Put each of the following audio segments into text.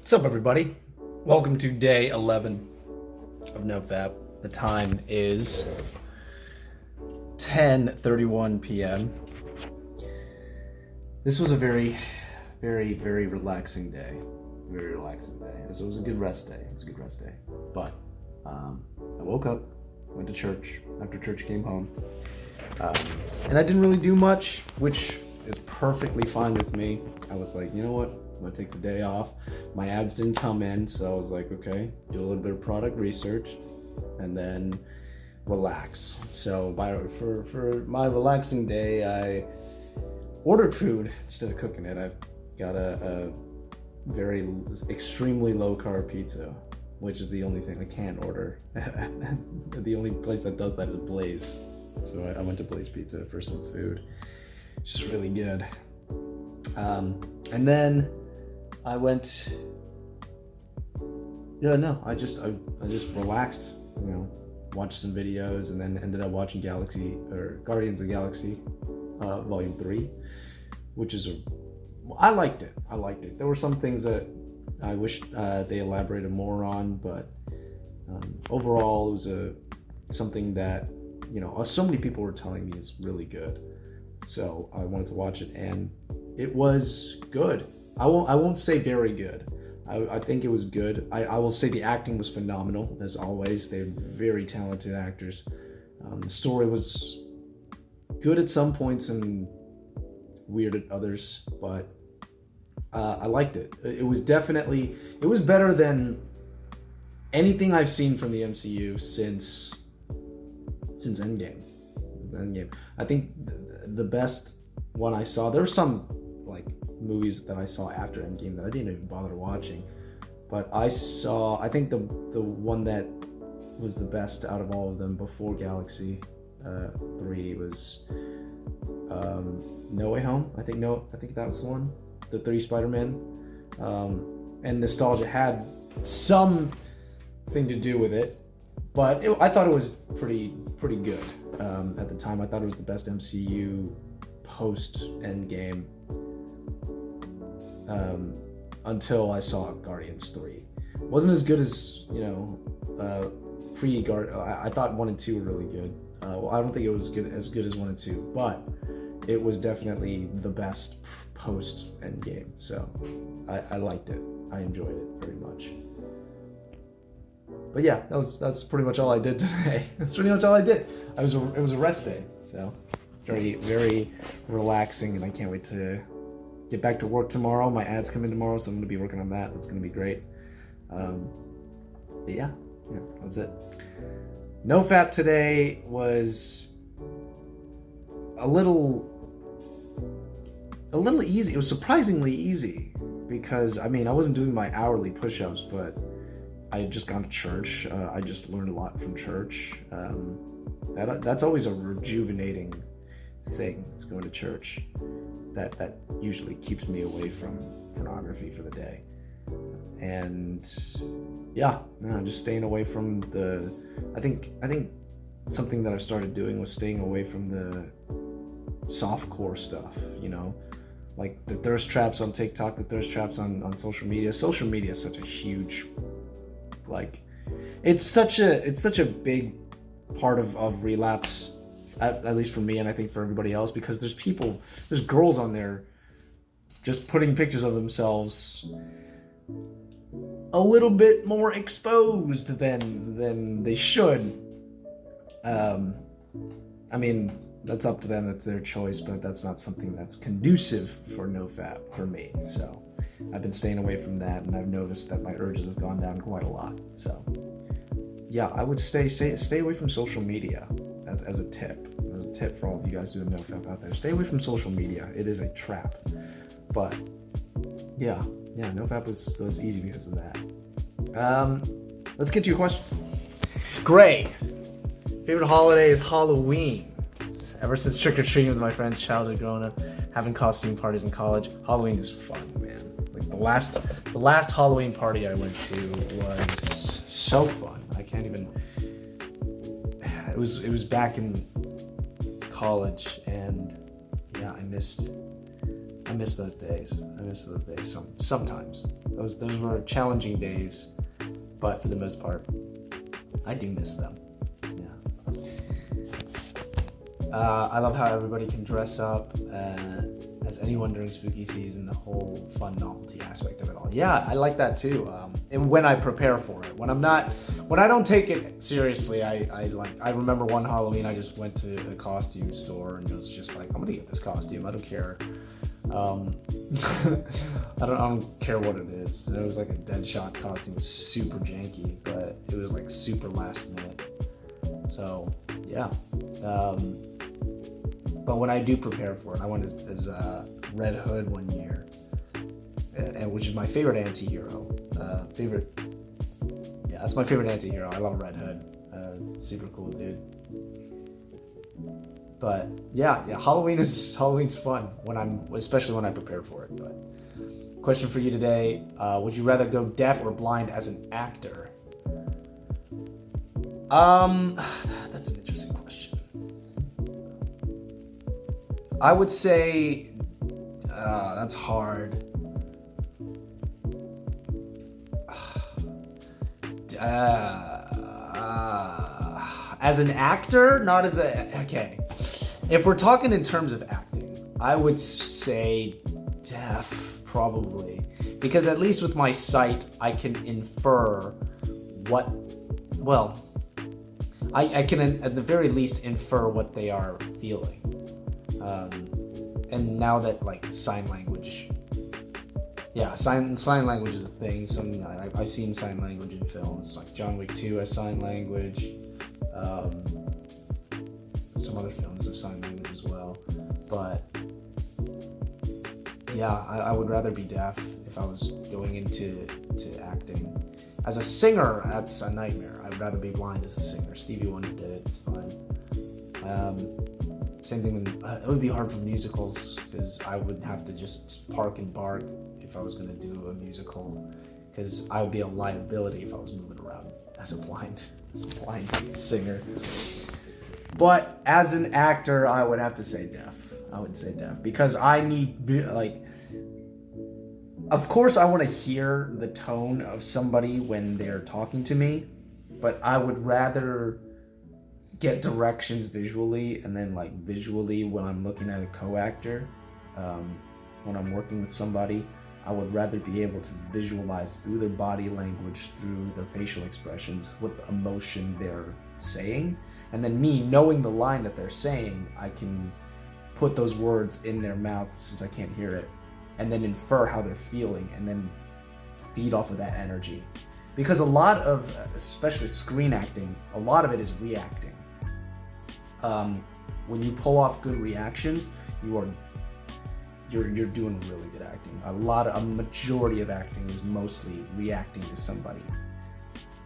What's up, everybody? Welcome to day 11 of NoFap. The time is 10:31 p.m. This was a very relaxing day. Very relaxing day. This was a good rest day. But I woke up, went to church. After church, came home. And I didn't really do much, which is perfectly fine with me. I was like, you know what? I'm gonna take the day off. My ads didn't come in, so I was like, okay, do a little bit of product research and then relax. So for my relaxing day, I ordered food instead of cooking it. I've got a very extremely low carb pizza, which is the only thing I can order. The only place that does that is Blaze. So I went to Blaze Pizza for some food. Just really good. And then I went. I just relaxed. Watched some videos, and then ended up watching Guardians of the Galaxy, Volume 3, which is I liked it. There were some things that I wish they elaborated more on, but overall, it was something that so many people were telling me is really good. So I wanted to watch it, and it was good. I won't say very good. I think it was good. I will say the acting was phenomenal, as always. They're very talented actors. The story was good at some points and weird at others, but I liked it. It was better than anything I've seen from the MCU since Endgame. I think the best one I saw, there were some movies that I saw after Endgame that I didn't even bother watching, but I think the one that was the best out of all of them before Galaxy 3 was No Way Home. I think that was the one, the 3 Spider-Man, and nostalgia had some thing to do with it, but I thought it was pretty good at the time. I thought it was the best MCU post Endgame until I saw Guardians 3. Wasn't as good as I thought 1 and 2 were really good. I don't think it was as good as 1 and 2, but it was definitely the best post Endgame. So I liked it. I enjoyed it very much. But yeah, that's pretty much all I did today. That's pretty much all I did. It was a rest day, so very relaxing, and I can't wait to get back to work tomorrow. My ads come in tomorrow, so I'm going to be working on that. That's going to be great. But yeah, that's it. NoFap today was a little easy. It was surprisingly easy because I wasn't doing my hourly push-ups, but I had just gone to church. I just learned a lot from church. That's always a rejuvenating thing, is going to church. That usually keeps me away from pornography for the day. And just staying away from I think something that I started doing was staying away from the softcore stuff, like the thirst traps on TikTok, the thirst traps on social media. Social media is such a huge, it's such a big part of relapse, at least for me, and I think for everybody else, because there's girls on there just putting pictures of themselves a little bit more exposed than they should. That's up to them, that's their choice, but that's not something that's conducive for NoFap for me. So I've been staying away from that, and I've noticed that my urges have gone down quite a lot. So yeah, I would stay away from social media. That's as a tip for all of you guys doing NoFap out there. Stay away from social media. It is a trap. But yeah, NoFap was easy because of that. Let's get to your questions. Gray, favorite holiday is Halloween. Ever since trick-or-treating with my friends' childhood growing up, having costume parties in college, Halloween is fun, man. Like the last Halloween party I went to was so fun. I can't even. It was back in college, and yeah, I missed I miss those days. Sometimes. Those were challenging days, but for the most part, I do miss them. Yeah. I love how everybody can dress up as anyone during spooky season, the whole fun novelty aspect of it all. Yeah, I like that too. And when I prepare for it, when I don't take it seriously, I remember one Halloween I just went to a costume store and it was just like, I'm gonna get this costume. I don't care. I don't care what it is. It was like a Deadshot costume, super janky, but it was like super last minute. So yeah. But when I do prepare for it, I went as Red Hood one year, which is my favorite anti-hero. That's my favorite anti-hero. I love Red Hood. Super cool dude. But yeah, Halloween's fun especially when I prepare for it. But question for you today: would you rather go deaf or blind as an actor? That's an interesting question. I would say that's hard. As an actor, not as okay. If we're talking in terms of acting, I would say deaf, probably. Because at least with my sight, I can infer I can at the very least infer what they are feeling. And now that like sign language, sign language is a thing. I've seen sign language in films, like John Wick 2 has sign language. Some other films have sign language as well. But yeah, I would rather be deaf if I was going into acting. As a singer, that's a nightmare. I'd rather be blind as a singer. Stevie Wonder did it, it's fine. Same thing, it would be hard for musicals because I would have to just park and bark if I was going to do a musical, because I would be a liability if I was moving around as a blind singer. But as an actor, I would have to say deaf. I would say deaf because I need, of course I want to hear the tone of somebody when they're talking to me, but I would rather get directions visually, and then like visually when I'm looking at a co-actor, when I'm working with somebody, I would rather be able to visualize through their body language, through their facial expressions, what emotion they're saying, and then me knowing the line that they're saying, I can put those words in their mouth since I can't hear it, and then infer how they're feeling, and then feed off of that energy. Because a lot of, especially screen acting, a lot of it is reacting. When you pull off good reactions, you're doing really good acting. A majority of acting is mostly reacting to somebody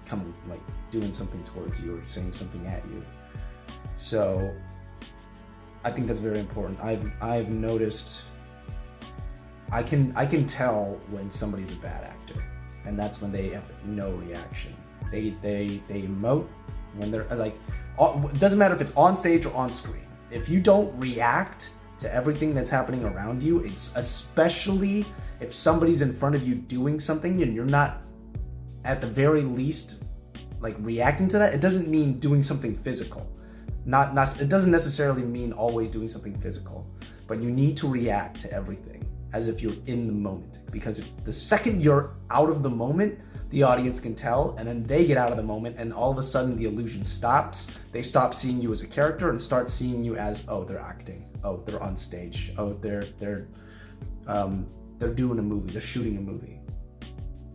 coming, like doing something towards you or saying something at you. So I think that's very important. I've noticed I can tell when somebody's a bad actor, and that's when they have no reaction. They emote when they're like, it doesn't matter if it's on stage or on screen. If you don't react to everything that's happening around you, it's especially if somebody's in front of you doing something and you're not at the very least like reacting to that, it doesn't mean doing something physical. It doesn't necessarily mean always doing something physical, but you need to react to everything as if you're in the moment, because if the second you're out of the moment, the audience can tell, and then they get out of the moment, and all of a sudden the illusion stops. They stop seeing you as a character and start seeing you as, oh, they're acting, oh, they're on stage, oh, they're doing a movie, they're shooting a movie.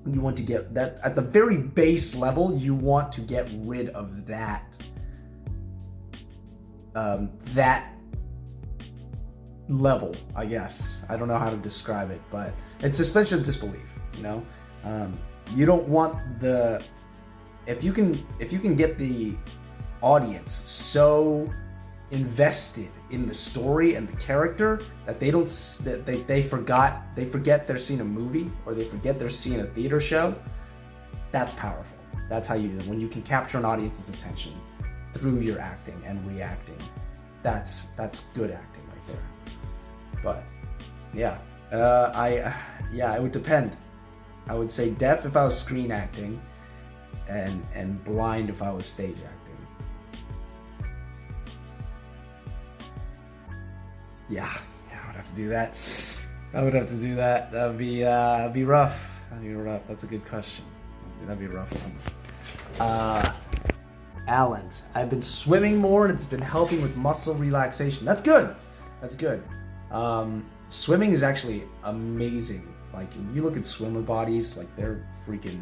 You want to get that at the very base level. You want to get rid of that level, I guess. I don't know how to describe it, but it's suspension of disbelief. You don't want if you can get the audience so invested in the story and the character that they forget they're seeing a movie, or they forget they're seeing a theater show. That's powerful. That's how you do it. When you can capture an audience's attention through your acting and reacting, that's good acting right there. But yeah, Yeah, it would depend. I would say deaf if I was screen acting, and blind if I was stage acting. Yeah, I would have to do that. That would be rough. That'd be rough. That's a good question. That'd be a rough one. Alan, I've been swimming more and it's been helping with muscle relaxation. That's good. Swimming is actually amazing. Like, when you look at swimmer bodies, like they're freaking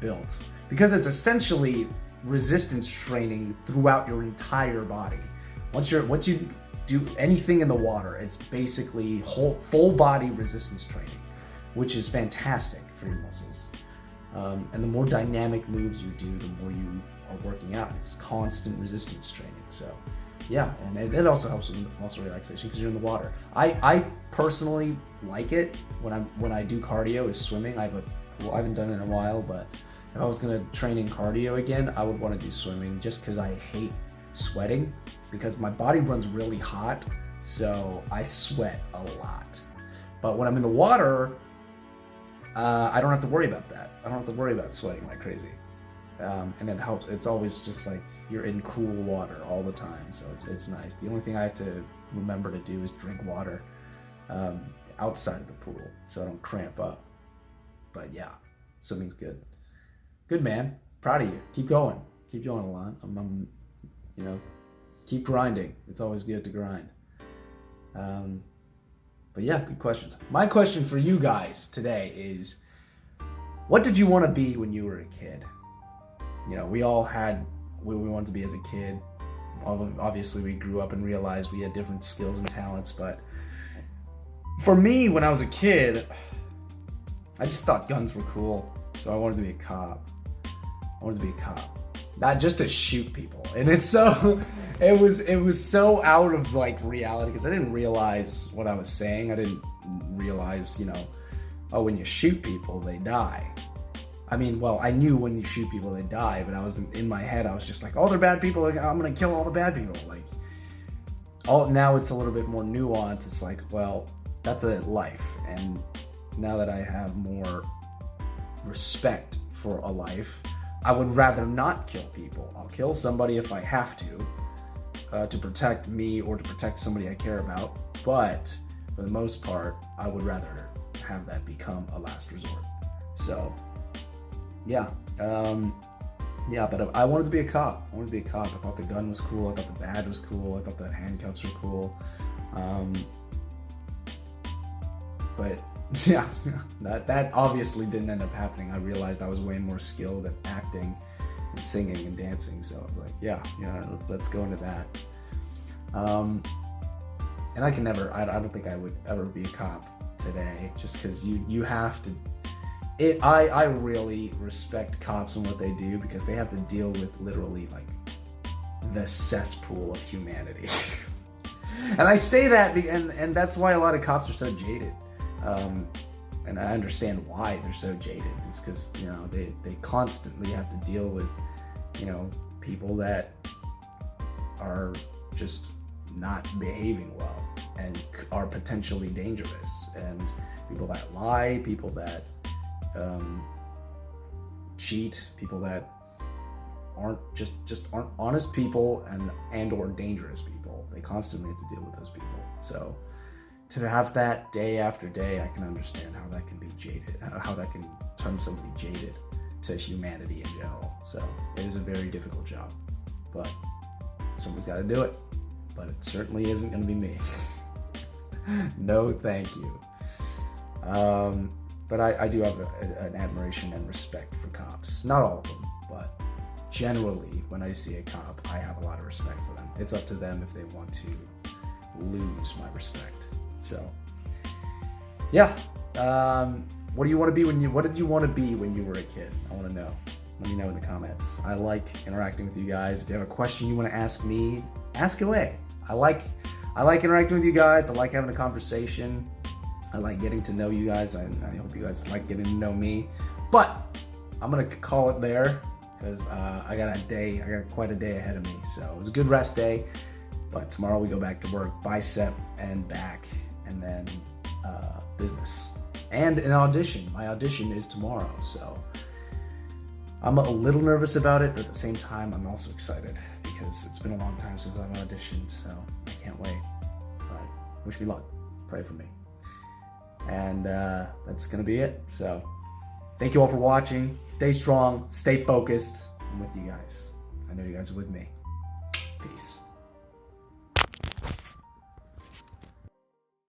built, because it's essentially resistance training throughout your entire body. Once you do anything in the water, it's basically full body resistance training, which is fantastic for your muscles. And the more dynamic moves you do, the more you are working out. It's constant resistance training. So yeah, and it also helps with muscle relaxation because you're in the water. I personally like it when I do cardio is swimming. I haven't done it in a while, but if I was gonna train in cardio again, I would want to do swimming, just because I hate sweating, because my body runs really hot, so I sweat a lot. But when I'm in the water, I don't have to worry about that. I don't have to worry about sweating like crazy. And it helps. It's always just like you're in cool water all the time, so it's nice. The only thing I have to remember to do is drink water outside of the pool, so I don't cramp up. But yeah, swimming's good. Good, man. Proud of you. Keep going. Keep going, Alon. I'm keep grinding. It's always good to grind. But yeah, good questions. My question for you guys today is, what did you want to be when you were a kid? We all had what we wanted to be as a kid. Obviously, we grew up and realized we had different skills and talents. But for me, when I was a kid, I just thought guns were cool. So I wanted to be a cop. Not just to shoot people. And it was so out of like reality, because I didn't realize what I was saying. I didn't realize, when you shoot people, they die. I mean, well, I knew when you shoot people, they die, but in my head, I was just like, oh, they're bad people. I'm going to kill all the bad people. Now it's a little bit more nuanced. It's like, well, that's a life. And now that I have more respect for a life, I would rather not kill people. I'll kill somebody if I have to protect me or to protect somebody I care about. But for the most part, I would rather have that become a last resort. So, yeah. But I wanted to be a cop. I thought the gun was cool. I thought the badge was cool. I thought the handcuffs were cool. But yeah, that obviously didn't end up happening. I realized I was way more skilled at acting and singing and dancing. So I was like, yeah, let's go into that. And I don't think I would ever be a cop today, just because you have to. I really respect cops and what they do, because they have to deal with literally like the cesspool of humanity. And I say that, and that's why a lot of cops are so jaded. And I understand why they're so jaded. It's because they constantly have to deal with people that are just not behaving well and are potentially dangerous, and people that lie, people that cheat, people that aren't aren't honest people and or dangerous people. They constantly have to deal with those people. So to have that day after day, I can understand how that can be jaded, how that can turn somebody jaded to humanity in general. So it is a very difficult job, but somebody's got to do it. But it certainly isn't going to be me. No, thank you. But I do have an admiration and respect for cops. Not all of them, but generally, when I see a cop, I have a lot of respect for them. It's up to them if they want to lose my respect. So, yeah. What do you want to be what did you want to be when you were a kid? I want to know. Let me know in the comments. I like interacting with you guys. If you have a question you want to ask me, ask away. I like interacting with you guys. I like having a conversation. I like getting to know you guys. I hope you guys like getting to know me. But I'm gonna call it there, because I got quite a day ahead of me. So it was a good rest day. But tomorrow we go back to work, bicep and back, and then business. And an audition. My audition is tomorrow, so I'm a little nervous about it, but at the same time, I'm also excited because it's been a long time since I've auditioned, so I can't wait. But wish me luck. Pray for me. And that's gonna be it. So thank you all for watching. Stay strong, stay focused. I'm with you guys. I know you guys are with me. Peace.